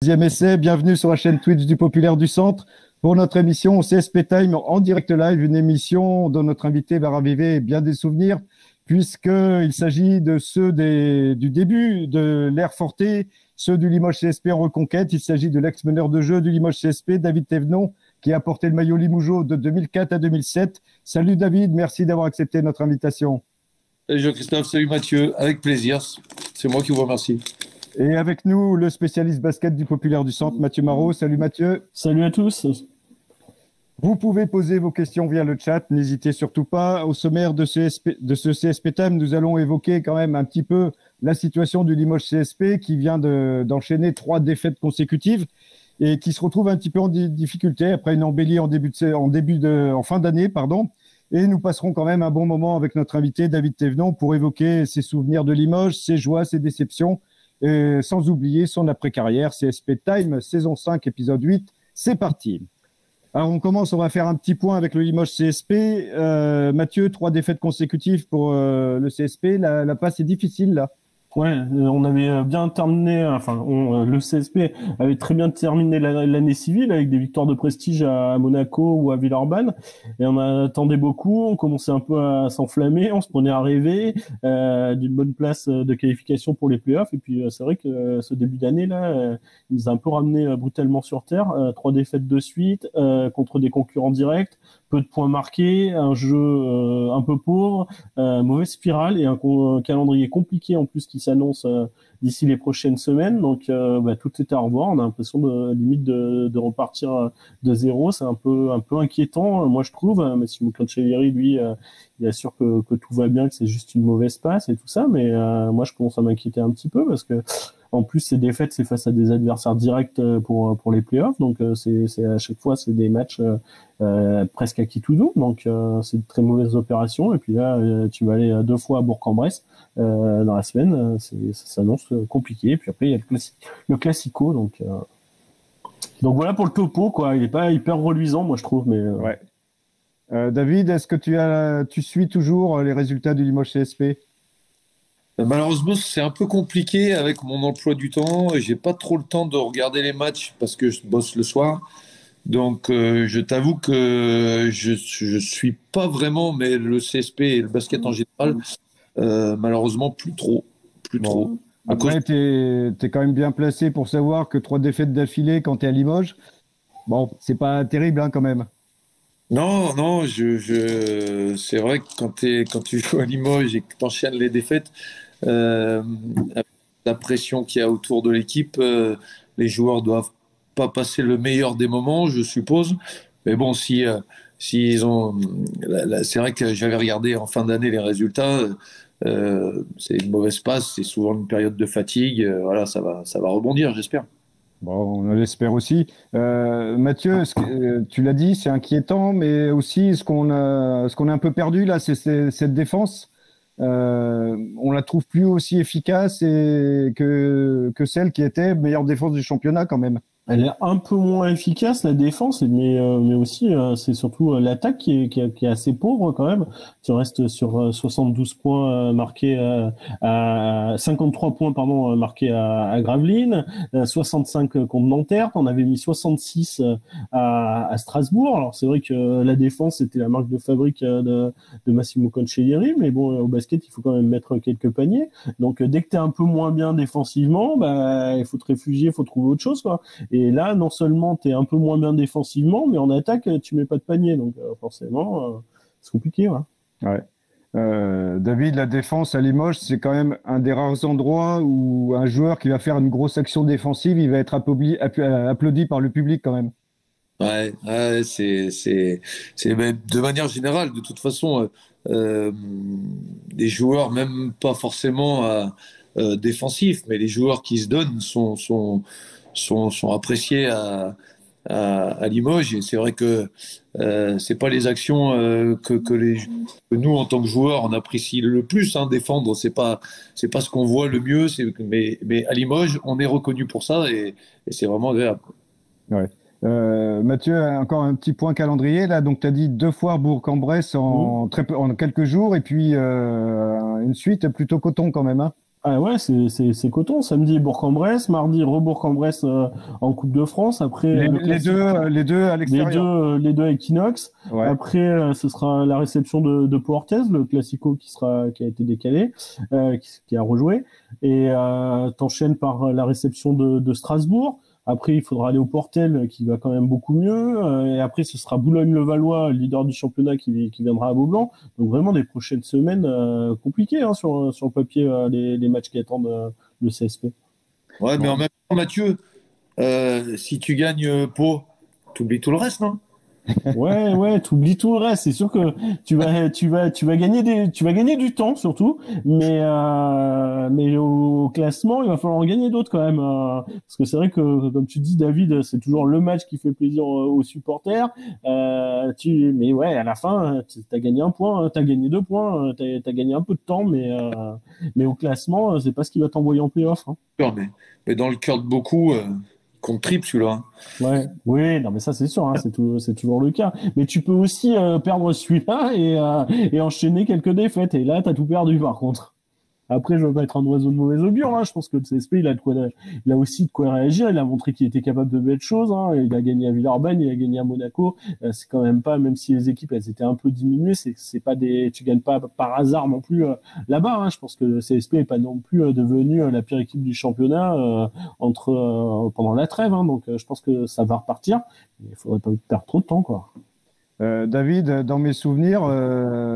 Deuxième essai, bienvenue sur la chaîne Twitch du Populaire du Centre pour notre émission CSP Time en direct live, une émission dont notre invité va raviver bien des souvenirs puisqu'il s'agit de ceux du début de l'ère Forté, ceux du Limoges CSP en reconquête. Il s'agit de l'ex-meneur de jeu du Limoges CSP, David Thévenon, qui a porté le maillot Limougeaud de 2004 à 2007. Salut David, merci d'avoir accepté notre invitation. Salut Jean-Christophe, salut Mathieu, avec plaisir. C'est moi qui vous remercie. Et avec nous, le spécialiste basket du Populaire du Centre, Mathieu Marot. Salut Mathieu. Salut à tous. Vous pouvez poser vos questions via le chat, n'hésitez surtout pas. Au sommaire de ce CSP Time, nous allons évoquer quand même un petit peu la situation du Limoges CSP qui vient d'enchaîner 3 défaites consécutives et qui se retrouve un petit peu en difficulté après une embellie en fin d'année, pardon. Et nous passerons quand même un bon moment avec notre invité David Thévenon pour évoquer ses souvenirs de Limoges, ses joies, ses déceptions, et sans oublier son après-carrière. CSP Time, saison 5, épisode 8. C'est parti. Alors on va faire un petit point avec le Limoges CSP. Mathieu, 3 défaites consécutives pour le CSP. La passe est difficile là. Ouais, on avait bien terminé, le CSP avait très bien terminé l'année civile avec des victoires de prestige à Monaco ou à Villeurbanne, et on attendait beaucoup, on commençait un peu à s'enflammer, on se prenait à rêver d'une bonne place de qualification pour les playoffs, et puis c'est vrai que ce début d'année là, il nous a un peu ramené brutalement sur terre, 3 défaites de suite contre des concurrents directs, peu de points marqués, un jeu un peu pauvre, mauvaise spirale et un calendrier compliqué en plus qui s'annonce d'ici les prochaines semaines. Donc tout est à revoir. On a l'impression limite de repartir de zéro. C'est un peu inquiétant, moi je trouve. Massimo Cancellieri, lui, il assure que tout va bien, que c'est juste une mauvaise passe et tout ça. Mais moi je commence à m'inquiéter un petit peu parce que en plus, ces défaites, c'est face à des adversaires directs pour les playoffs. Donc, c'est à chaque fois, c'est des matchs presque à qui tout double. Donc, c'est une très mauvaise opération. Et puis là, tu vas aller 2 fois à Bourg-en-Bresse dans la semaine. Ça s'annonce compliqué. Et puis après, il y a le Classico. Donc voilà pour le topo, quoi. Il est pas hyper reluisant, moi, je trouve. Mais ouais. David, est-ce que tu suis toujours les résultats du Limoges CSP? Malheureusement, c'est un peu compliqué avec mon emploi du temps. J'ai pas trop le temps de regarder les matchs parce que je bosse le soir. Donc, je t'avoue que je suis pas vraiment, mais le CSP et le basket en général, malheureusement, plus trop. Bon. Après, t'es quand même bien placé pour savoir que 3 défaites d'affilée quand t'es à Limoges, bon, c'est pas terrible hein, quand même. Non, c'est vrai que quand tu joues à Limoges et que tu enchaînes les défaites, avec la pression qu'il y a autour de l'équipe, les joueurs doivent pas passer le meilleur des moments, je suppose. Mais bon, si ils ont, c'est vrai que j'avais regardé en fin d'année les résultats. C'est une mauvaise passe, c'est souvent une période de fatigue. Voilà, ça va rebondir, j'espère. Bon, on l'espère aussi. Mathieu, tu l'as dit, c'est inquiétant, mais aussi ce qu'on a un peu perdu là, c'est cette défense. On la trouve plus aussi efficace que celle qui était meilleure défense du championnat quand même. Elle est un peu moins efficace, la défense, mais aussi, c'est surtout l'attaque qui est assez pauvre quand même. Tu restes sur 72 points marqués à 53 points pardon marqués à Gravelines, 65 contre Nanterre. T'en avais mis 66 à Strasbourg. Alors c'est vrai que la défense c'était la marque de fabrique de Massimo Cancellieri, mais bon au basket il faut quand même mettre quelques paniers. Donc dès que t'es un peu moins bien défensivement, il faut te réfugier, il faut trouver autre chose quoi. Et là, non seulement tu es un peu moins bien défensivement, mais en attaque, tu mets pas de panier. Donc forcément, c'est compliqué. Ouais. David, la défense à Limoges, c'est quand même un des rares endroits où un joueur qui va faire une grosse action défensive, il va être applaudi par le public quand même. Ouais, de manière générale, de toute façon, des joueurs, même pas forcément défensifs, mais les joueurs qui se donnent sont appréciés à Limoges. Et c'est vrai que c'est pas les actions que nous, en tant que joueurs, on apprécie le plus. Hein, défendre, c'est pas ce qu'on voit le mieux. Mais à Limoges, on est reconnu pour ça et c'est vraiment agréable. Ouais. Mathieu, encore un petit point calendrier là. Donc, tu as dit 2 fois Bourg-en-Bresse en quelques jours et puis une suite plutôt coton quand même. Hein. Ah ouais, c'est coton. Samedi, Bourg-en-Bresse. Mardi, Rebourg-en-Bresse en Coupe de France. Après, Les deux à l'extérieur. les deux à Equinox. Ouais. Après, ce sera la réception de Pau Orthez, le Classico qui a été décalé, qui a rejoué. Et t'enchaînes par la réception de Strasbourg. Après, il faudra aller au Portel, qui va quand même beaucoup mieux. Et après, ce sera Boulogne-le-Valois, leader du championnat, qui viendra à Beaublanc. Donc vraiment des prochaines semaines compliquées hein, sur le papier, les matchs qui attendent le CSP. Ouais, mais en même temps, Mathieu, si tu gagnes Pau, tu oublies tout le reste, non? Ouais, t'oublies tout le reste. C'est sûr que tu vas gagner du temps surtout, mais au classement, il va falloir en gagner d'autres quand même, parce que c'est vrai que comme tu dis, David, c'est toujours le match qui fait plaisir aux supporters. Mais ouais, à la fin, t'as gagné un point, t'as gagné 2 points, t'as gagné un peu de temps, mais au classement, c'est pas ce qui va t'envoyer en play-off. Hein. Mais dans le cœur de beaucoup, il compte triple celui-là. Hein. Ouais, oui, non, mais ça c'est sûr, hein, c'est toujours le cas. Mais tu peux aussi perdre celui-là et enchaîner quelques défaites. Et là, t'as tout perdu par contre. Après, je veux pas être un oiseau de mauvais augure. Hein. Je pense que le CSP, il a aussi de quoi réagir. Il a montré qu'il était capable de belles choses. Hein. Il a gagné à Villeurbanne, il a gagné à Monaco. C'est quand même pas, même si les équipes elles étaient un peu diminuées, c'est pas tu gagnes pas par hasard non plus là-bas. Hein. Je pense que le CSP est pas non plus devenu la pire équipe du championnat pendant la trêve. Hein. Donc, je pense que ça va repartir. Il faudrait pas perdre trop de temps, quoi. David, dans mes souvenirs,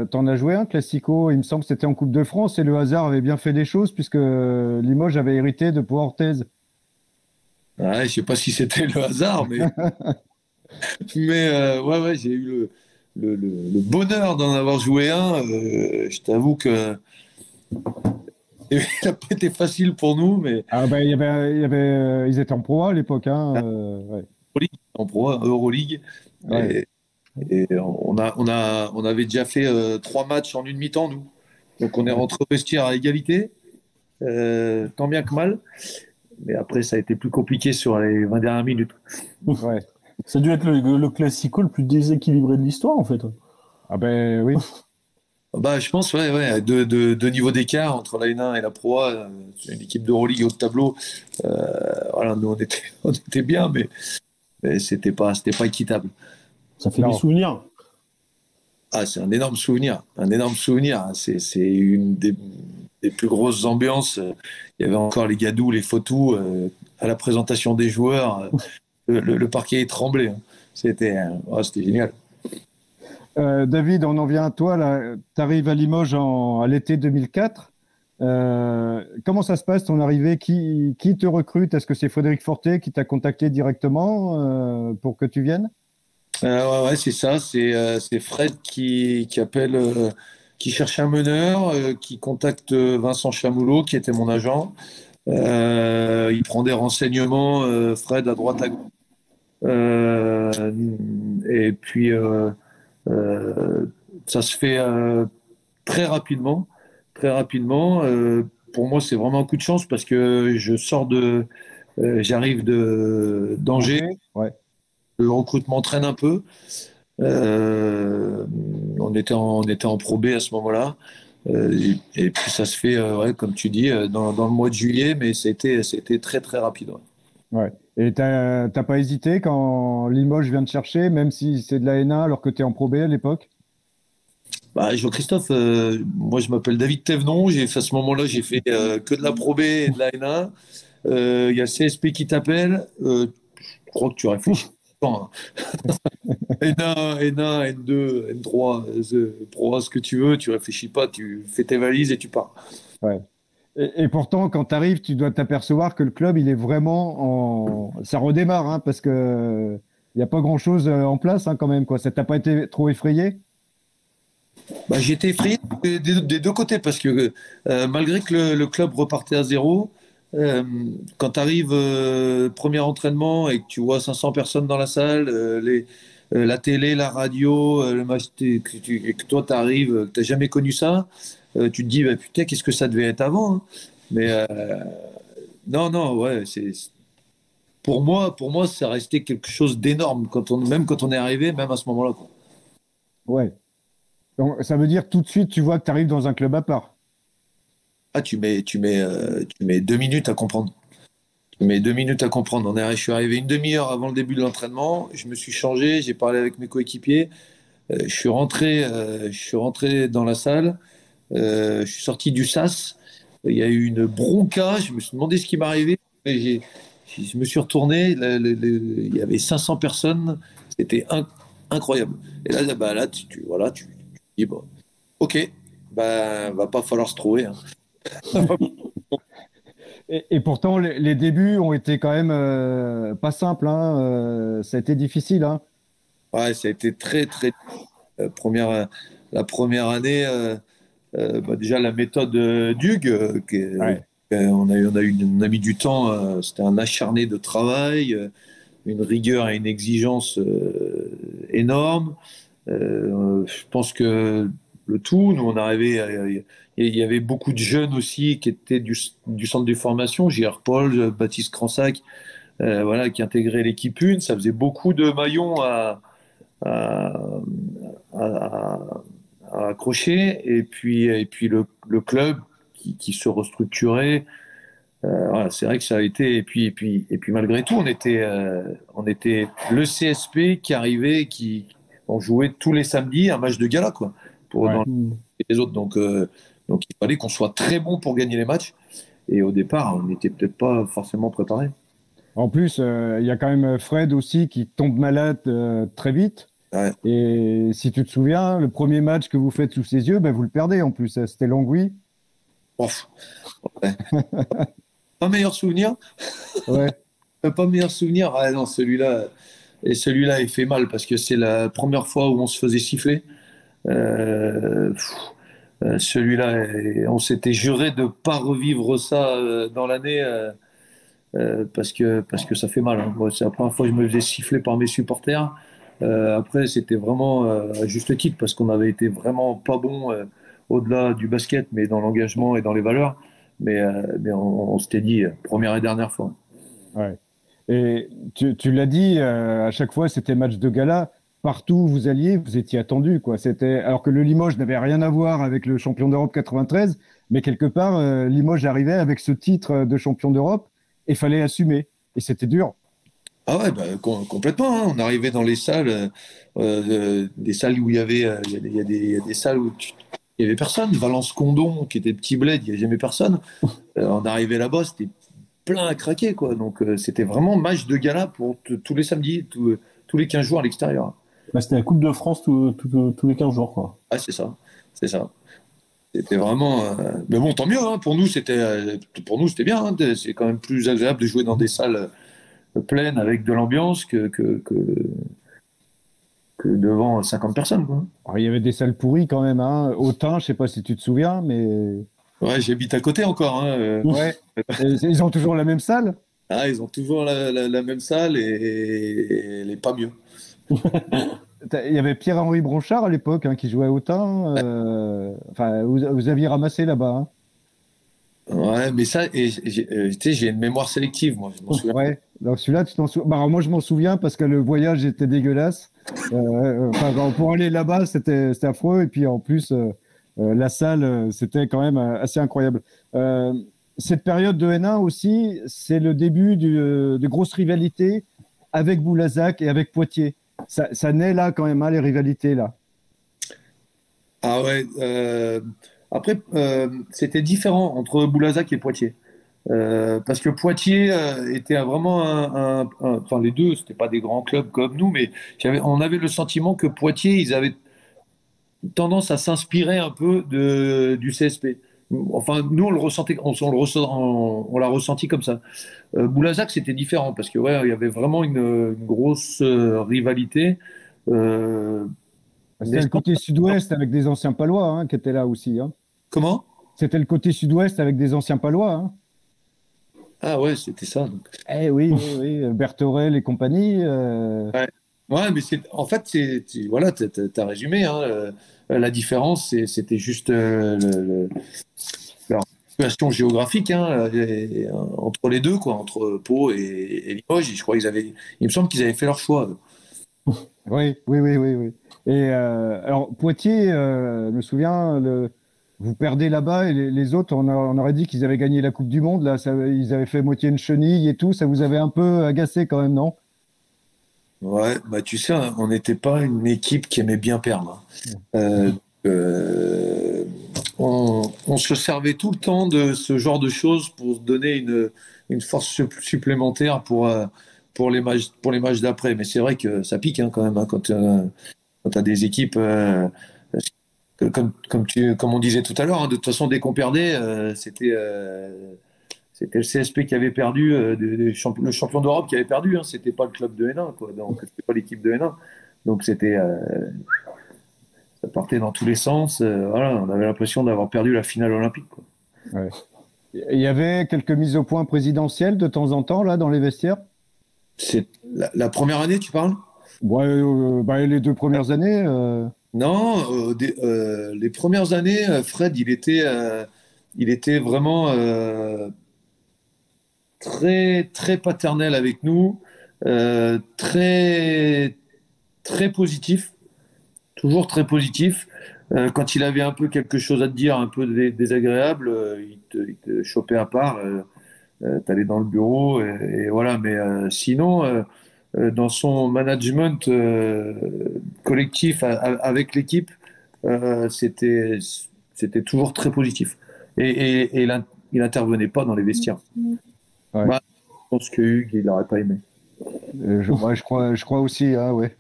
t'en as joué un Classico, il me semble que c'était en Coupe de France et le hasard avait bien fait des choses puisque Limoges avait hérité de Pau Orthez. Ouais, je sais pas si c'était le hasard, mais, ouais, j'ai eu le bonheur d'en avoir joué un. Je t'avoue que il n'a pas été facile pour nous, mais Ah ben, ils étaient en Pro A à l'époque, hein, ouais. en Pro Euroleague. Ouais. Et on avait déjà fait 3 matchs en une mi-temps, nous. Donc on est rentré au vestiaire à égalité, tant bien que mal. Mais après, ça a été plus compliqué sur les 20 dernières minutes. Ouais. Ça a dû être le classico le plus déséquilibré de l'histoire, en fait. Ah ben oui. Bah, je pense, ouais, deux niveaux d'écart entre la N1 et la Pro A. C'est une équipe d'Euroleague au tableau. Voilà, nous, on était bien, mais c'était pas équitable. Ça fait des souvenirs. Ah, c'est un énorme souvenir. Un énorme souvenir. C'est une des plus grosses ambiances. Il y avait encore les gadous, les photos à la présentation des joueurs. Le parquet tremblait. Hein. C'était génial. David, on en vient à toi. Tu arrives à Limoges à l'été 2004. Comment ça se passe ton arrivée? Qui te recrute? Est-ce que c'est Frédéric Fortet qui t'a contacté directement pour que tu viennes? Ouais, c'est ça. C'est Fred qui appelle, qui cherche un meneur, qui contacte Vincent Chamoulot, qui était mon agent. Il prend des renseignements, Fred, à droite à gauche. Et puis, ça se fait très rapidement. Très rapidement. Pour moi, c'est vraiment un coup de chance parce que j'arrive d'Angers. Ouais. Le recrutement traîne un peu. On était en Pro B à ce moment-là. Et puis ça se fait, ouais, comme tu dis, dans le mois de juillet, mais c'était très très rapide. Ouais. Ouais. Et t'as pas hésité quand Limoges vient te chercher, même si c'est de la N1 alors que tu es en Pro B à l'époque? Bah, Jean-Christophe, moi je m'appelle David Thévenon. À ce moment-là, j'ai fait que de la Pro B et de la N1. Il y a le CSP qui t'appelle. Je crois que tu réfléchis. N1, N1, N2, N3, Pro A, ce que tu veux, tu réfléchis pas, tu fais tes valises et tu pars. Ouais. Et pourtant, quand tu arrives, tu dois t'apercevoir que le club, il est vraiment en. Ça redémarre, hein, parce que il n'y a pas grand-chose en place, hein, quand même, quoi. Ça t'a pas été trop effrayé? Bah, j'ai été effrayé des deux côtés parce que malgré que le club repartait à zéro, quand tu arrives premier entraînement et que tu vois 500 personnes dans la salle, la télé, la radio, le match, et que toi tu arrives, tu n'as jamais connu ça, tu te dis bah, putain, qu'est-ce que ça devait être avant, hein. Mais non, ouais, pour moi, ça restait quelque chose d'énorme même quand on est arrivé, même à ce moment-là, quoi. Ouais. Donc, ça veut dire tout de suite, tu vois que tu arrives dans un club à part. tu mets 2 minutes à comprendre. Tu mets 2 minutes à comprendre. Je suis arrivé une demi-heure avant le début de l'entraînement. Je me suis changé, j'ai parlé avec mes coéquipiers. Je suis rentré dans la salle. Je suis sorti du sas. Il y a eu une bronca. Je me suis demandé ce qui m'arrivait. Je me suis retourné. Il y avait 500 personnes. C'était incroyable. Et là, bah, là voilà, tu dis, bon, ok, bah, va pas falloir se trouver, hein. Et pourtant, les débuts ont été quand même pas simples, hein. Ça a été difficile, hein. Ouais, ça a été très, très. La première année, bah, déjà la méthode d'Hugues, Ouais. on a mis du temps. C'était un acharné de travail, une rigueur et une exigence énorme. Je pense que le tout, nous, on arrivait, il y avait beaucoup de jeunes aussi qui étaient du centre de formation, J.R. Paul, Baptiste Cransac, voilà, qui intégraient l'équipe une. Ça faisait beaucoup de maillons à, à- à accrocher. Et puis le club qui se restructurait. Voilà, c'est vrai que ça a été. Et puis malgré tout, on était le CSP qui arrivait, on jouait tous les samedis un match de gala, quoi, Ouais. dans les autres. Donc il fallait qu'on soit très bon pour gagner les matchs. Et au départ, on n'était peut-être pas forcément préparé. En plus, il y a quand même Fred aussi qui tombe malade très vite. Ouais. Et si tu te souviens, le premier match que vous faites sous ses yeux, ben, vous le perdez en plus. C'était Longwy. Ouf. Ouais. Pas meilleur souvenir. Ouais. Pas meilleur souvenir. Ah non, celui-là, il fait mal parce que c'est la première fois où on se faisait siffler. Euh, Celui-là, on s'était juré de ne pas revivre ça dans l'année parce que ça fait mal, hein. Moi, c'est la première fois que je me faisais siffler par mes supporters. Après, c'était vraiment à juste titre parce qu'on avait été vraiment pas bon au-delà du basket, mais dans l'engagement et dans les valeurs. Mais on s'était dit première et dernière fois. Ouais. Et tu l'as dit, à chaque fois, c'était match de gala. Partout où vous alliez, vous étiez attendu, quoi. C'était, alors que le Limoges n'avait rien à voir avec le champion d'Europe 93, mais quelque part, Limoges arrivait avec ce titre de champion d'Europe et fallait assumer. Et c'était dur. Ah ouais, bah, complètement, hein. On arrivait dans les salles, des salles où il y a des salles où il y avait personne. Valence Condon, qui était petit bled, il n'y avait jamais personne. On arrivait là-bas, c'était plein à craquer, quoi. Donc c'était vraiment match de gala pour tous les samedis, tous les 15 jours à l'extérieur. Bah, c'était la Coupe de France tous les 15 jours, quoi. Ah, c'est ça. C'était vraiment. Mais bon, tant mieux, hein. Pour nous, c'était bien, hein. C'est quand même plus agréable de jouer dans des salles pleines avec de l'ambiance que devant 50 personnes, quoi. Alors, il y avait des salles pourries quand même, hein. Autun, je sais pas si tu te souviens, mais Ouais, j'habite à côté encore, hein. ouais. Et ils ont toujours la même salle. Ah, ils ont toujours la même salle et elle est pas mieux. Il y avait Pierre-Henri Bronchard à l'époque, hein, qui jouait à Autun. Enfin, vous aviez ramassé là-bas, hein. Ouais, mais ça, tu sais, j'ai une mémoire sélective, moi, je m'en souviens. Ouais. Donc celui-là, tu t'en souviens. Bah, alors, moi, je m'en souviens parce que le voyage était dégueulasse. Enfin, pour aller là-bas, c'était affreux. Et puis en plus, la salle, c'était quand même assez incroyable. Cette période de N1 aussi, c'est le début de grosses rivalités avec Boulazac et avec Poitiers. Ça naît là quand même, hein, les rivalités là. Ah ouais. Après, c'était différent entre Boulazac et Poitiers. Parce que Poitiers était vraiment enfin les deux, c'était pas des grands clubs comme nous, mais on avait le sentiment que Poitiers, ils avaient tendance à s'inspirer un peu du CSP. Enfin, nous, on le ressentait, on l'a ressenti comme ça. Boulazac, c'était différent parce que ouais, il y avait vraiment une grosse rivalité. Euh, C'était le naissante- côté sud-ouest avec des anciens Palois, hein, qui étaient là aussi, hein. Comment? C'était le côté sud-ouest avec des anciens Palois, hein. Ah ouais, c'était ça. Donc. Eh oui, oui, oui, Berthorel et compagnie. Ouais. Ouais, mais en fait, voilà, t'as résumé, hein. La différence, c'était juste leur situation géographique, hein, entre les deux, quoi, entre Pau et Limoges. Je crois il me semble qu'ils avaient fait leur choix. Oui, oui, oui, oui, oui. Et alors, Poitiers, je me souviens, Vous perdez là-bas et les autres, on aurait dit qu'ils avaient gagné la Coupe du Monde. Là, ils avaient fait moitié une chenille et tout. Ça vous avait un peu agacé quand même, non? Ouais, bah tu sais, on n'était pas une équipe qui aimait bien perdre. Euh, on se servait tout le temps de ce genre de choses pour se donner une force supplémentaire pour les matchs d'après. Mais c'est vrai que ça pique quand même quand tu as des équipes comme on disait tout à l'heure. De toute façon, dès qu'on perdait, c'était le CSP qui avait perdu, le champion d'Europe qui avait perdu. C'était pas le club de Hénin, quoi. Donc c'était pas l'équipe de Hénin. Donc ça partait dans tous les sens. Voilà, on avait l'impression d'avoir perdu la finale olympique, quoi. Ouais. Il y avait quelques mises au point présidentielles de temps en temps là dans les vestiaires. C'est la première année, tu parles? Ouais, les 2 premières années. Non, les premières années, Fred, il était vraiment très très paternel avec nous, très très positif, toujours très positif. Quand il avait un peu quelque chose à te dire, un peu désagréable, il te chopait à part. T'allais dans le bureau et voilà. Mais sinon, dans son management collectif avec l'équipe, c'était toujours très positif. Et il intervenait pas dans les vestiaires. Ouais. Bah, je pense que Hugues, il n'aurait pas aimé. Je crois aussi, hein, ouais.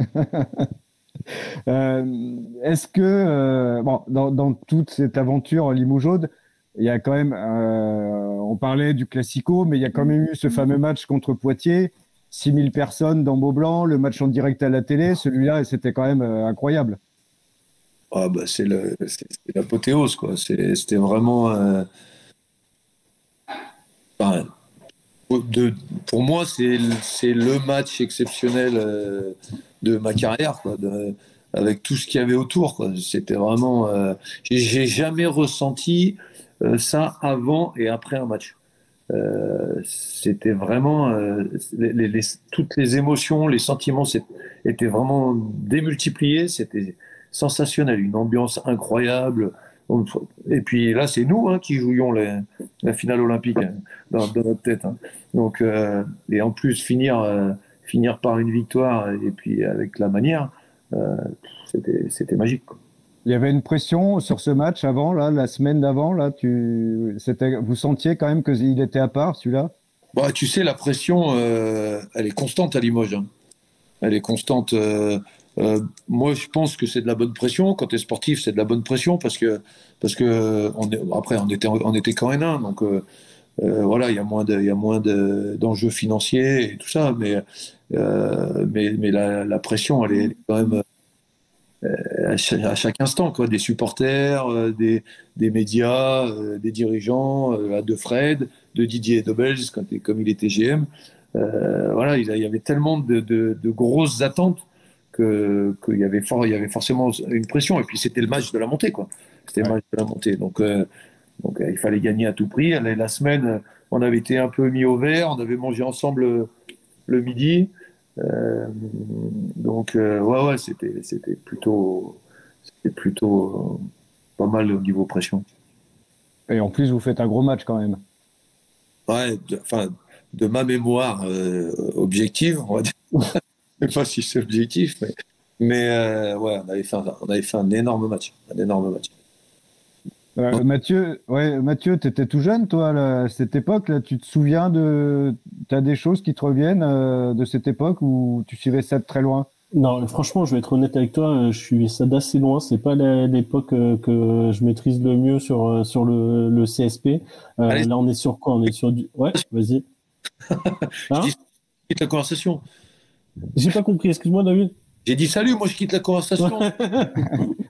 Est-ce que, bon, dans toute cette aventure Limoges-Aude, il y a quand même, on parlait du Classico, mais il y a quand même eu ce fameux match contre Poitiers, 6000 personnes dans Beaublanc, le match en direct à la télé, celui-là, c'était quand même incroyable. Ah bah c'est l'apothéose, quoi. C'était vraiment enfin, pour moi c'est le match exceptionnel de ma carrière, quoi, avec tout ce qu'il y avait autour, quoi. C'était vraiment j'ai jamais ressenti ça avant et après un match. C'était vraiment toutes les émotions, les sentiments étaient vraiment démultipliés. C'était sensationnel, une ambiance incroyable. Et puis là, c'est nous qui jouions la finale olympique dans notre tête. Donc, et en plus finir par une victoire et puis avec la manière, euh, c'était magique, quoi. Il y avait une pression sur ce match avant, là, la semaine d'avant, là, vous sentiez quand même qu'il était à part, celui-là? Bah, tu sais, la pression, elle est constante à Limoges. Elle est constante. Moi, je pense que c'est de la bonne pression. Quand tu es sportif, c'est de la bonne pression parce que après, on était quand même un. Donc, voilà, il y a moins d'enjeux financiers et tout ça. Mais la pression, elle est quand même à chaque instant, quoi. Des supporters, des médias, des dirigeants, de Fred, de Didier Dobels, comme il était GM. Voilà, il y avait tellement de grosses attentes qu'il y avait il y avait forcément une pression. Et puis c'était le match de la montée, quoi. C'était le match de la montée. Donc il fallait gagner à tout prix. La semaine, on avait été un peu mis au vert, on avait mangé ensemble le midi. Ouais, c'était plutôt pas mal au niveau pression. Et en plus, vous faites un gros match quand même. Ouais, enfin, de ma mémoire objective, on va dire. Je sais pas si c'est objectif, mais ouais, on avait fait un énorme match. Un énorme match. Mathieu, tu étais tout jeune, toi, là, à cette époque, là, tu te souviens t'as des choses qui te reviennent de cette époque où tu suivais ça de très loin? Non, franchement, je vais être honnête avec toi, je suis ça d'assez loin. C'est pas l'époque que je maîtrise le mieux sur le CSP. Allez, Là, on est sur quoi? On est sur du. Ouais, vas-y. je Hein? quitte la conversation. J'ai pas compris. Excuse-moi, David. J'ai dit salut, moi je quitte la conversation.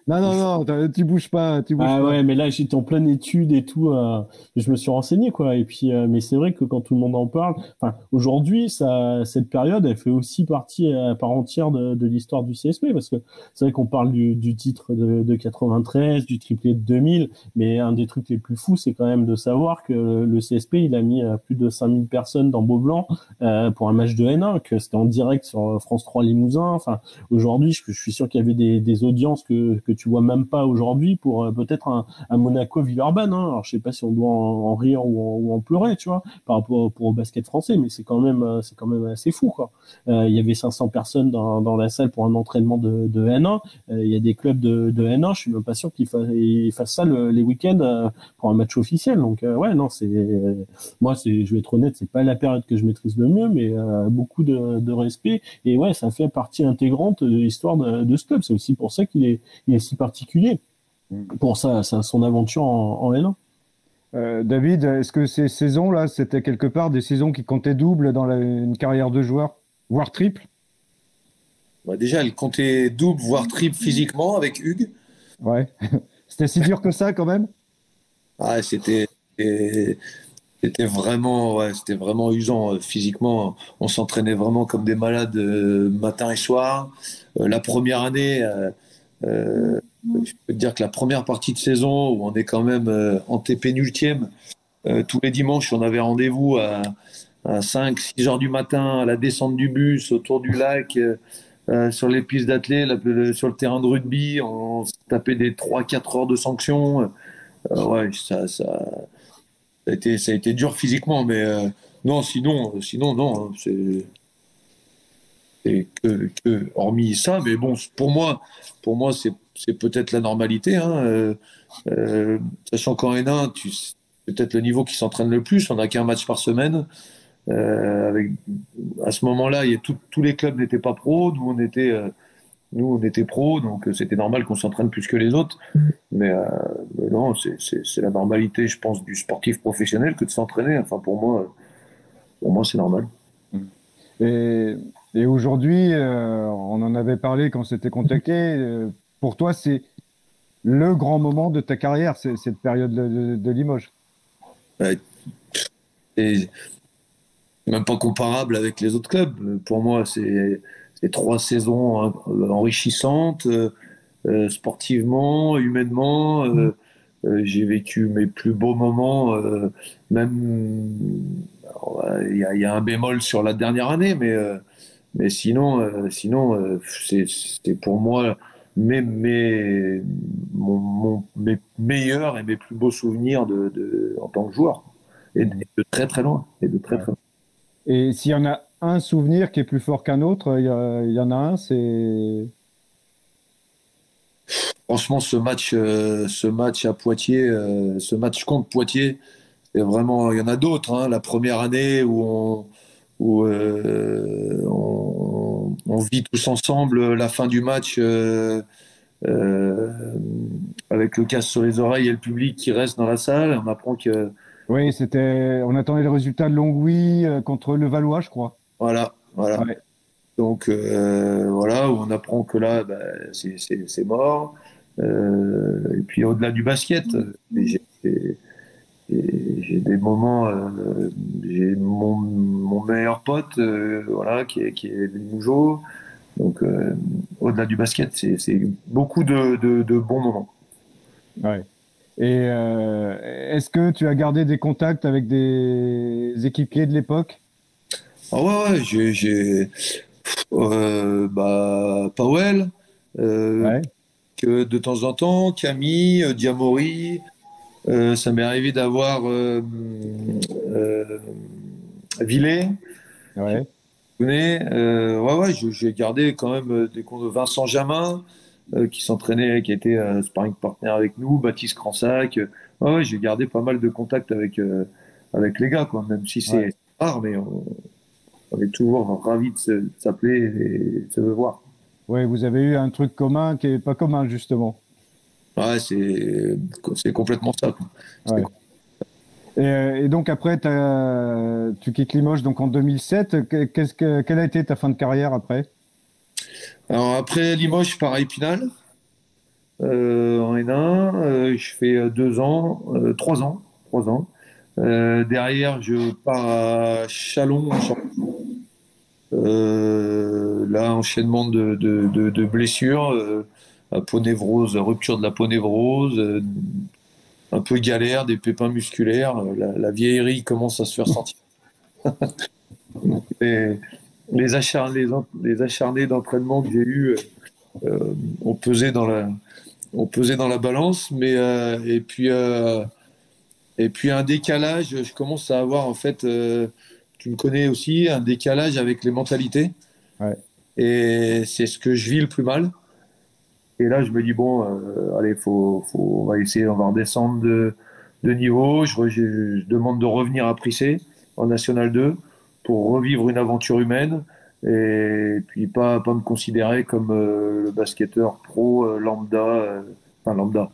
Non, tu bouges pas, tu bouges Ah pas. ouais, mais là j'étais en pleine étude et tout. Je me suis renseigné quoi. Et puis, mais c'est vrai que quand tout le monde en parle, enfin aujourd'hui, cette période, elle fait aussi partie à part entière de l'histoire du CSP parce que c'est vrai qu'on parle du titre de 93, du triplé de 2000, mais un des trucs les plus fous, c'est quand même de savoir que le CSP, il a mis plus de 5000 personnes dans Beaublanc pour un match de N1, que c'était en direct sur France 3 Limousin. Enfin, aujourd'hui, je suis sûr qu'il y avait des audiences que tu vois même pas aujourd'hui pour peut-être un Monaco-Villeurbanne. Hein. Alors je sais pas si on doit en rire ou en pleurer, tu vois, par rapport au basket français, mais c'est quand même assez fou, quoi. Il y avait 500 personnes dans la salle pour un entraînement de N1. Il y a des clubs de N1, je suis même pas sûr qu'ils fassent ça les week-ends pour un match officiel. Donc ouais, non, moi, je vais être honnête, c'est pas la période que je maîtrise le mieux, mais beaucoup de respect. Et ouais, ça fait partie intégrante de l'histoire de ce club. C'est aussi pour ça il est si particulier pour son aventure en N1. David, est-ce que ces saisons-là, c'était quelque part des saisons qui comptaient double dans une carrière de joueur, voire triple? Bah, déjà, elle comptait double, voire triple physiquement avec Hugues. Ouais. C'était si dur que ça quand même? Ah, c'était vraiment usant physiquement. On s'entraînait vraiment comme des malades matin et soir. La première année, je peux te dire que la première partie de saison où on est quand même en TP tous les dimanches, on avait rendez-vous à 5-6 heures du matin à la descente du bus autour du lac. Sur les pistes d'athlée, sur le terrain de rugby, on se tapait des 3-4 heures de sanctions. Ouais, ça a été dur physiquement, mais non, sinon non. C'est hormis ça, mais bon, pour moi c'est peut-être la normalité. Hein, sachant qu'en N1, c'est peut-être le niveau qui s'entraîne le plus. On n'a qu'un match par semaine. À ce moment-là, tous les clubs n'étaient pas pros. Nous, on était pros, donc c'était normal qu'on s'entraîne plus que les autres. Mais non, c'est la normalité, je pense, du sportif professionnel que de s'entraîner. Enfin, pour moi, c'est normal. Et, et aujourd'hui, on en avait parlé quand on s'était contacté. Pour toi, c'est le grand moment de ta carrière, cette période de Limoges. Ouais, c'est même pas comparable avec les autres clubs. Pour moi, c'est 3 saisons enrichissantes, sportivement, humainement. J'ai vécu mes plus beaux moments, même il y a un bémol sur la dernière année, mais sinon c'est pour moi mes meilleurs et mes plus beaux souvenirs en tant que joueur. Et de très très loin. Et de très, Ouais. très loin. Et s'il y en a un souvenir qui est plus fort qu'un autre, il y en a un, c'est... Franchement, ce match à Poitiers, ce match contre Poitiers, c'est vraiment. Il y en a d'autres. Hein. La première année on vit tous ensemble la fin du match euh, avec le casque sur les oreilles et le public qui reste dans la salle. On apprend que Oui, c'était... On attendait le résultat de Longwy contre Levallois, je crois. voilà. Ouais. Donc voilà, où on apprend que là, bah, c'est mort. Et puis au-delà du basket, j'ai des moments, j'ai mon meilleur pote, voilà, qui est Moujo. Donc au-delà du basket, c'est beaucoup de bons moments. Ouais. Et est-ce que tu as gardé des contacts avec des équipiers de l'époque? Ah ouais, bah, Powell, euh, Ouais, que de temps en temps, Camille, Diamori. Ça m'est arrivé d'avoir euh, Villet, ouais, vous connaissez, j'ai gardé quand même des comptes de Vincent Jamin, qui s'entraînait, qui était sparring partner avec nous, Baptiste Cransac. Ouais, j'ai gardé pas mal de contacts avec les gars, quoi, même si ouais. c'est rare, mais on est toujours ravis de s'appeler et de se voir. Ouais, vous avez eu un truc commun qui est pas commun, justement. Ouais, c'est complètement ça, quoi. C'est- Ouais. Et donc après, tu quittes Limoges donc en 2007. Quelle a été ta fin de carrière après? Alors après Limoges, je pars à Épinal. En N1. Je fais 2 ans, 3 ans, 3 ans. Derrière, je pars à Chalon. Là, enchaînement de blessures, aponévrose, rupture de la ponévrose, un peu galère, des pépins musculaires. La vieillerie commence à se faire sentir. Et les acharnés d'entraînement que j'ai eus ont pesé on pesait dans la balance, mais et puis un décalage. Je commence à avoir en fait, tu me connais aussi, un décalage avec les mentalités. Ouais. Et c'est ce que je vis le plus mal. Et là, je me dis bon, allez, on va essayer, on va redescendre de niveau. Je demande de revenir à Prissé en National 2 pour revivre une aventure humaine et puis pas me considérer comme le basketteur pro lambda, enfin lambda.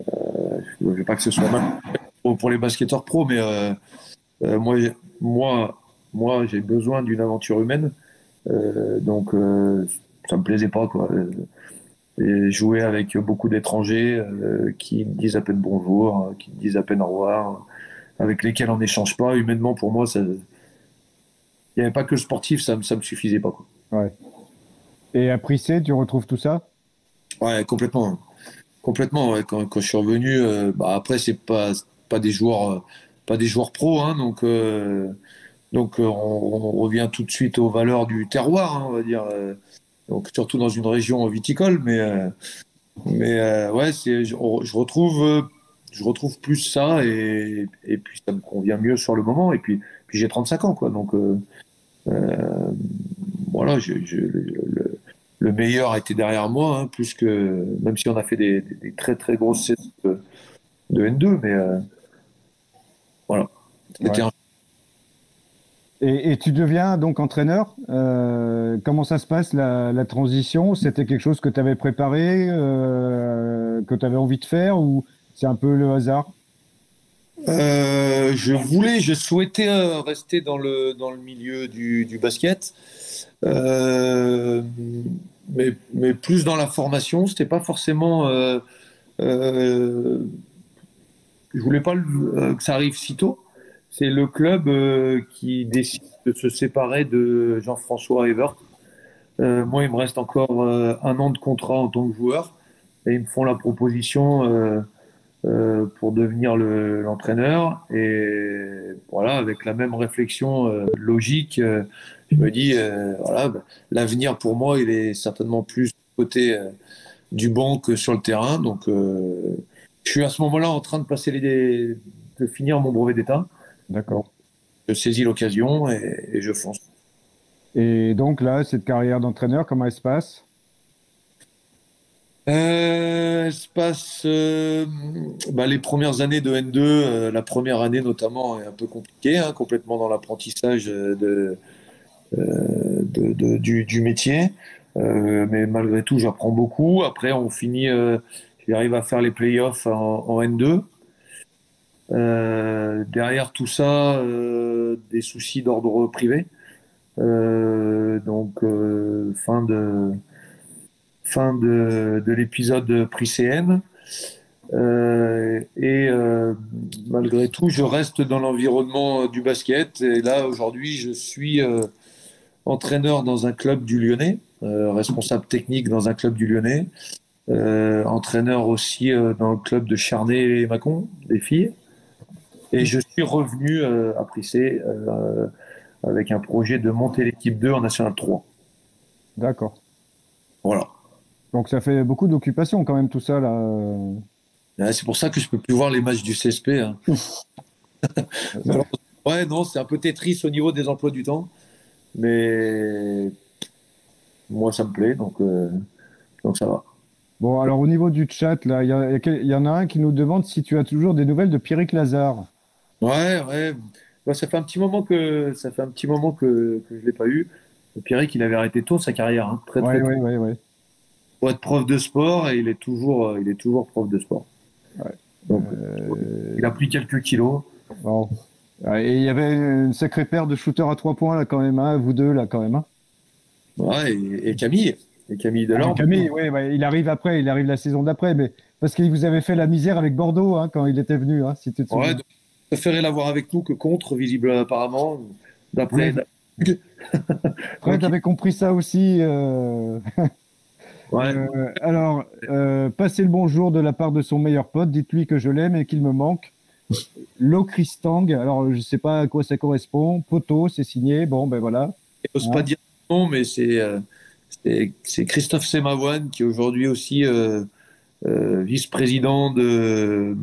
Je veux pas que ce soit mal pour les basketteurs pro, mais moi, moi, j'ai besoin d'une aventure humaine, donc ça me plaisait pas quoi. Et jouer avec beaucoup d'étrangers qui me disent à peine bonjour, qui me disent à peine au revoir, avec lesquels on n'échange pas. Humainement, pour moi, il n'y avait pas que le sportif, ça me suffisait pas. Quoi. Ouais. Et à Prissé, tu retrouves tout ça? Ouais, complètement. Complètement. Ouais. Quand je suis revenu, bah après, c'est pas des joueurs, pas des joueurs pros, hein, donc on revient tout de suite aux valeurs du terroir, hein, on va dire. Donc surtout dans une région viticole, mais ouais, je retrouve plus ça et puis ça me convient mieux sur le moment. Et puis j'ai 35 ans, quoi. Donc voilà, le meilleur était derrière moi, hein, plus que même si on a fait des très très grosses saisons de N2, mais voilà. C'était Ouais. Et tu deviens donc entraîneur. Comment ça se passe la transition? C'était quelque chose que tu avais préparé, que tu avais envie de faire, ou c'est un peu le hasard? Je souhaitais rester dans le milieu du basket, euh, mais plus dans la formation. C'était pas forcément. Euh, je voulais pas que ça arrive si tôt. C'est le club qui décide de se séparer de Jean-François Evert. Moi, il me reste encore un an de contrat en tant que joueur et ils me font la proposition. Pour devenir l'entraîneur. Et voilà, avec la même réflexion logique, je me dis, voilà, bah, l'avenir pour moi, il est certainement plus côté du banc que sur le terrain. Donc, je suis à ce moment-là en train de de finir mon brevet d'État. Donc, D'accord. je saisis l'occasion et je fonce. Et donc là, cette carrière d'entraîneur, comment elle se passe? Elle se passe bah, les premières années de N2, la première année notamment est un peu compliquée, hein, complètement dans l'apprentissage du métier. Mais malgré tout, j'apprends beaucoup. Après, j'arrive à faire les playoffs en N2. Derrière tout ça, des soucis d'ordre privé. Donc, fin de l'épisode Prix CN. Malgré tout, je reste dans l'environnement du basket. Et là, aujourd'hui, je suis entraîneur dans un club du Lyonnais, responsable technique dans un club du Lyonnais, entraîneur aussi dans le club de Charnay et Mâcon, des filles. Et je suis revenu à Prissé avec un projet de monter l'équipe 2 en National 3. D'accord. Voilà. Donc ça fait beaucoup d'occupation quand même tout ça là. Ouais, c'est pour ça que je peux plus voir les matchs du CSP. Hein. Alors, ouais, non, c'est un peu Tetris au niveau des emplois du temps, mais moi ça me plaît, donc ça va. Bon, alors au niveau du chat, là, il y en a un qui nous demande si tu as toujours des nouvelles de Pierrick Lazare. Ouais, ouais. Ouais, ça fait un petit moment que je l'ai pas eu. Pierrick, il avait arrêté tôt sa carrière, hein, très Ouais, très tôt, ouais, ouais, ouais. pour être prof de sport et il est toujours prof de sport. Ouais. Donc, il Euh, a pris quelques kilos. bon. Ouais, et il y avait une sacrée paire de shooters à 3 points là quand même, hein, vous deux là quand même. Hein. Ouais, et Camille Ah, Delorme. Camille, ouais, ouais, il arrive après, il arrive la saison d'après, mais parce qu'il vous avait fait la misère avec Bordeaux hein, quand il était venu, hein, si tu te Ouais, souviens. donc, je préférais l'avoir avec nous que contre, visible apparemment. Ouais. D'après. Fred Donc, avait compris ça aussi. ouais. Alors, passez le bonjour de la part de son meilleur pote. Dites-lui que je l'aime et qu'il me manque. Locristang. Alors, je ne sais pas à quoi ça correspond. Poteau, c'est signé. Bon, ben voilà. Je n'ose pas Hein. dire non, mais c'est Christophe Semavoine qui aujourd'hui aussi vice-président des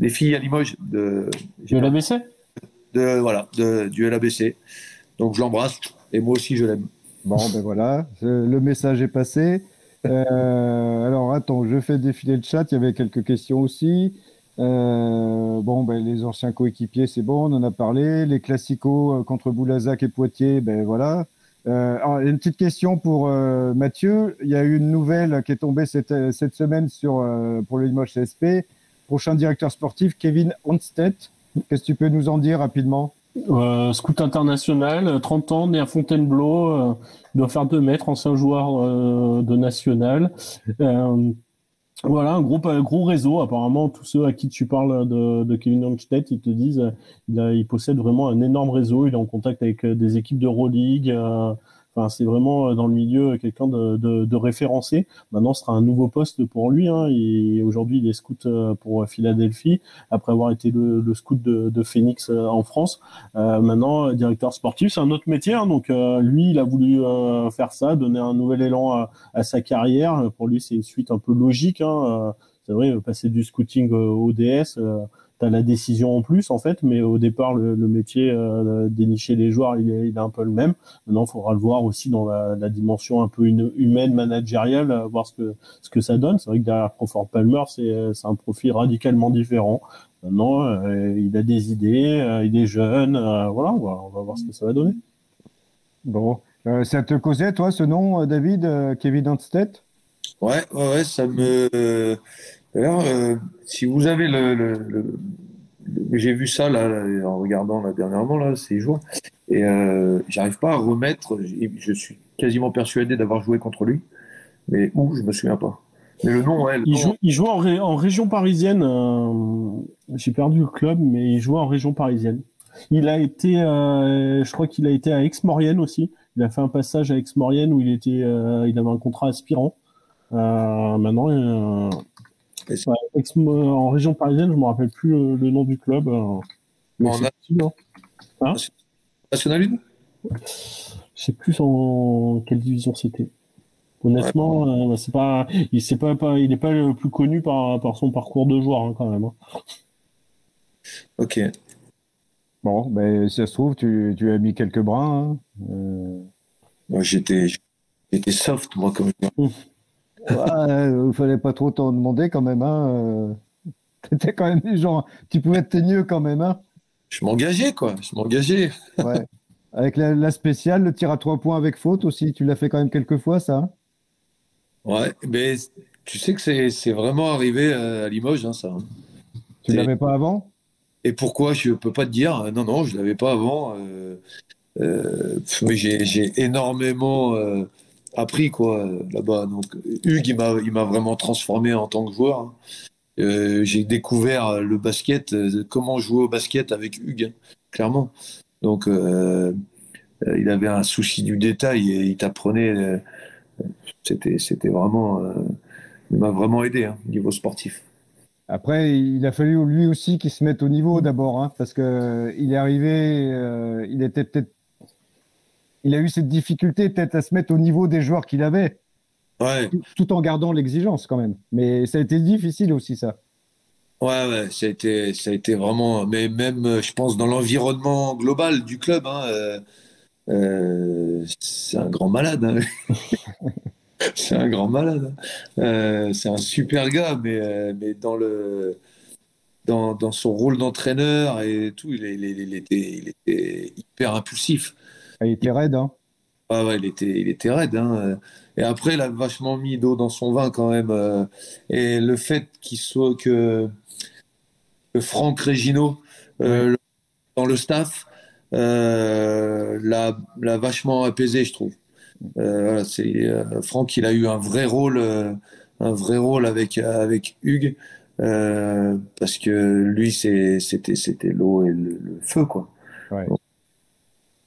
filles à Limoges De l'ABC? Du LABC. Donc je l'embrasse et moi aussi je l'aime. Bon, ben voilà, le message est passé. Alors, attends, je fais défiler le chat. Il y avait quelques questions aussi. Bon, ben, les anciens coéquipiers, c'est bon, on en a parlé. Les classicos contre Boulazac et Poitiers, ben voilà. Alors, une petite question pour Mathieu. Il y a eu une nouvelle qui est tombée cette semaine pour le Limoges CSP. Prochain directeur sportif, Kevin Onstedt. Qu'est-ce que tu peux nous en dire rapidement? Scout international, 30 ans, né à Fontainebleau, il doit faire 2 mètres, ancien joueur de national. Voilà, un gros réseau. Apparemment, tous ceux à qui tu parles de Kevin Onstedt, ils te disent il possède vraiment un énorme réseau. Il est en contact avec des équipes d'Euroleague. Enfin, c'est vraiment dans le milieu quelqu'un de référencé. Maintenant, ce sera un nouveau poste pour lui. Hein. Aujourd'hui, il est scout pour Philadelphie, après avoir été le scout de Phoenix en France. Maintenant, directeur sportif, c'est un autre métier. Hein. Donc, lui, il a voulu faire ça, donner un nouvel élan à sa carrière. Pour lui, c'est une suite un peu logique. Hein. C'est vrai, passer du scouting au DS, t'as la décision en plus, en fait, mais au départ, le métier dénicher les joueurs, il est un peu le même. Maintenant, il faudra le voir aussi dans la dimension un peu humaine, managériale, voir ce que ça donne. C'est vrai que derrière Crawford Palmer, c'est un profil radicalement différent. Maintenant, il a des idées, il est jeune, voilà, on va voir ce que ça va donner. Bon, ça te causait, toi, ce nom, David, Kevin Onstedt? Ouais, ça me. D'ailleurs, si vous avez j'ai vu ça là, en regardant là, dernièrement là, ces jours, et j'arrive pas à remettre. Je suis quasiment persuadé d'avoir joué contre lui, mais où je me souviens pas. Mais le nom, ouais. Il joue en région parisienne. J'ai perdu le club, mais il jouait en région parisienne. Il a été, je crois qu'il a été à Aix-Maurienne aussi. Il a fait un passage à Aix-Maurienne où il avait un contrat aspirant. Maintenant, en région parisienne, je me rappelle plus le nom du club. Mais c'est possible, hein. National 1? Je sais plus en quelle division c'était. Honnêtement, c'est pas, il n'est pas le plus connu par son parcours de joueur, hein, quand même. Hein. Ok. Bon, ben, si ça se trouve, tu as mis quelques brins. Hein. Moi, j'étais soft, moi, comme il fallait pas trop t'en demander quand même. Hein. T'étais quand même du genre, tu pouvais être teigneux quand même. Hein. Je m'engageais, quoi. Je m'engageais. Ouais. Avec la spéciale, le tir à 3 points avec faute aussi, tu l'as fait quand même quelques fois, ça. Hein. Ouais, mais tu sais que c'est vraiment arrivé à Limoges, hein, ça. Tu l'avais pas avant? Et pourquoi? Je peux pas te dire. Non, je l'avais pas avant. Mais j'ai énormément appris, quoi, là-bas. Donc, Hugues, il m'a vraiment transformé en tant que joueur. Hein. J'ai découvert le basket, comment jouer au basket avec Hugues, hein, clairement. Donc, il avait un souci du détail et il t'apprenait. C'était vraiment. Il m'a vraiment aidé, hein, au niveau sportif. Après, il a fallu lui aussi qu'il se mette au niveau d'abord, hein, parce que il est arrivé, il a eu cette difficulté peut-être à se mettre au niveau des joueurs qu'il avait, Ouais, tout en gardant l'exigence quand même. Mais ça a été difficile aussi, ça. ouais, ça a été vraiment. Mais même, je pense, dans l'environnement global du club, hein, c'est un grand malade. Hein. C'est un grand malade. Hein. C'est un super gars, mais dans son rôle d'entraîneur et tout, il était hyper impulsif. Ah, il était raide, hein. Ouais, il était raide. Hein. Et après, il a vachement mis d'eau dans son vin quand même. Et le fait que Franck Régino, Ouais. dans le staff, l'a vachement apaisé, je trouve. Voilà, Franck, il a eu un vrai rôle avec Hugues, parce que lui, c'était l'eau et le feu, quoi. Ouais. Donc,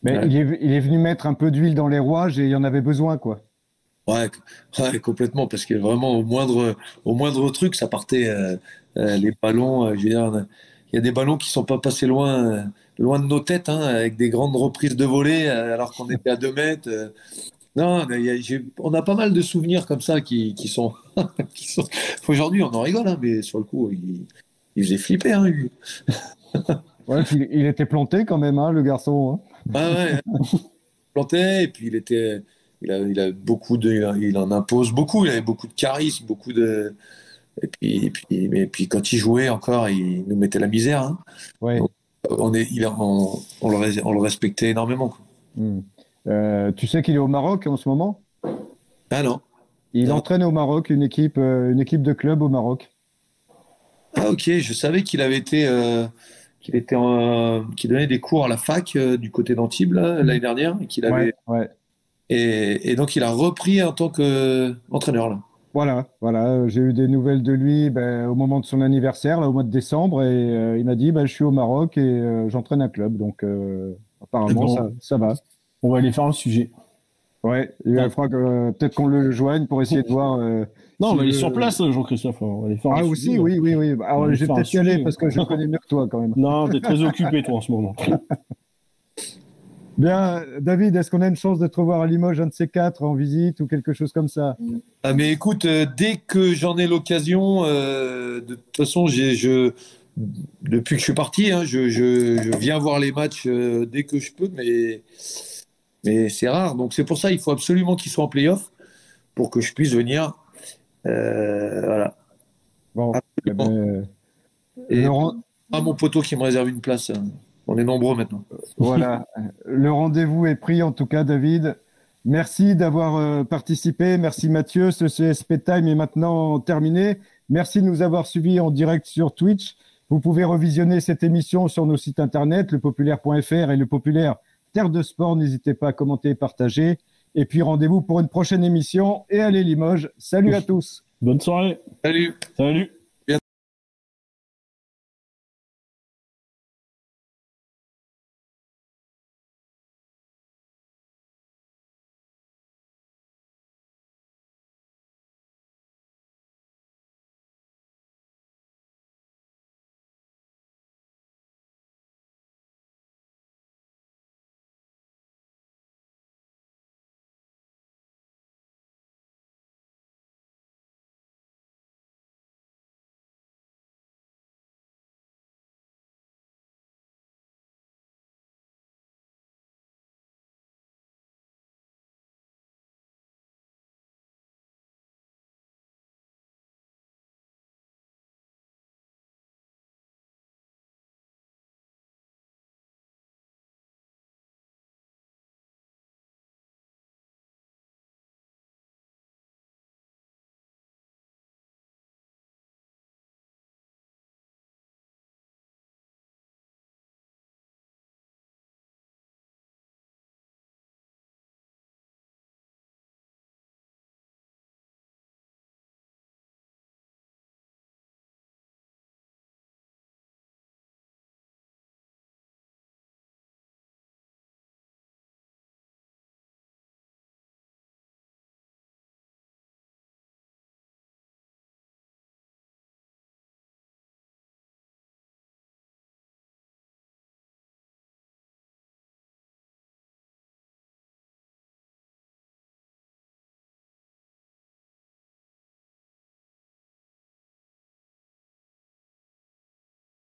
Mais ouais, il est venu mettre un peu d'huile dans les rouages et il y en avait besoin, quoi. ouais, ouais, complètement, parce que vraiment, au moindre truc, ça partait, les ballons, je veux dire, il y a des ballons qui sont pas passés loin de nos têtes, hein, avec des grandes reprises de volée, alors qu'on était à 2 mètres. Non, mais on a pas mal de souvenirs comme ça qui sont, Aujourd'hui, on en rigole, hein, mais sur le coup, il faisait flipper. Hein, lui. Ouais, puis il était planté quand même, hein, le garçon. Hein. Ouais, ouais. Il plantait, et puis il a beaucoup il en impose beaucoup. Il avait beaucoup de charisme, beaucoup de. Mais puis quand il jouait encore, il nous mettait la misère. Hein. Ouais. Donc, on le respectait énormément. Quoi. Tu sais qu'il est au Maroc en ce moment? Ah non. Il Non. entraîne au Maroc une équipe de club au Maroc. Ah ok, je savais qu'il donnait des cours à la fac du côté d'Antibes là, l'année dernière et Ouais, ouais. et donc il a repris en tant qu'entraîneur là. Voilà. J'ai eu des nouvelles de lui au moment de son anniversaire, là, au mois de décembre, et il m'a dit je suis au Maroc et j'entraîne un club. Donc apparemment Bon, ça va. on va aller faire un sujet. Ouais, il faudra peut-être qu'on le joigne pour essayer de voir. Non, on va aller le- sur place, Jean-Christophe. On va aller faire Ah un aussi, sujet. oui. On Alors va j'ai faire un peut-être y aller sujet. parce que je connais mieux que toi quand même. Non, t'es très occupé, toi, en ce moment. Bien, David, est-ce qu'on a une chance de te revoir à Limoges, un de ces quatre, en visite ou quelque chose comme ça? Ah mais écoute, dès que j'en ai l'occasion, de toute façon depuis que je suis parti, hein, je viens voir les matchs dès que je peux, mais c'est rare. Donc c'est pour ça il faut absolument qu'ils soient en play-off pour que je puisse venir. Voilà. Bon, eh Absolument. ben, Et Laurent, pas mon poteau qui me réserve une place. On est nombreux maintenant. voilà, le rendez-vous est pris en tout cas, David. Merci d'avoir participé. Merci Mathieu. Ce CSP Time est maintenant terminé. Merci de nous avoir suivis en direct sur Twitch. Vous pouvez revisionner cette émission sur nos sites internet, lepopulaire.fr et le populaire Terre de Sport. N'hésitez pas à commenter et partager. Et puis rendez-vous pour une prochaine émission. Et allez Limoges. Salut à tous. Bonne soirée. Salut. Salut.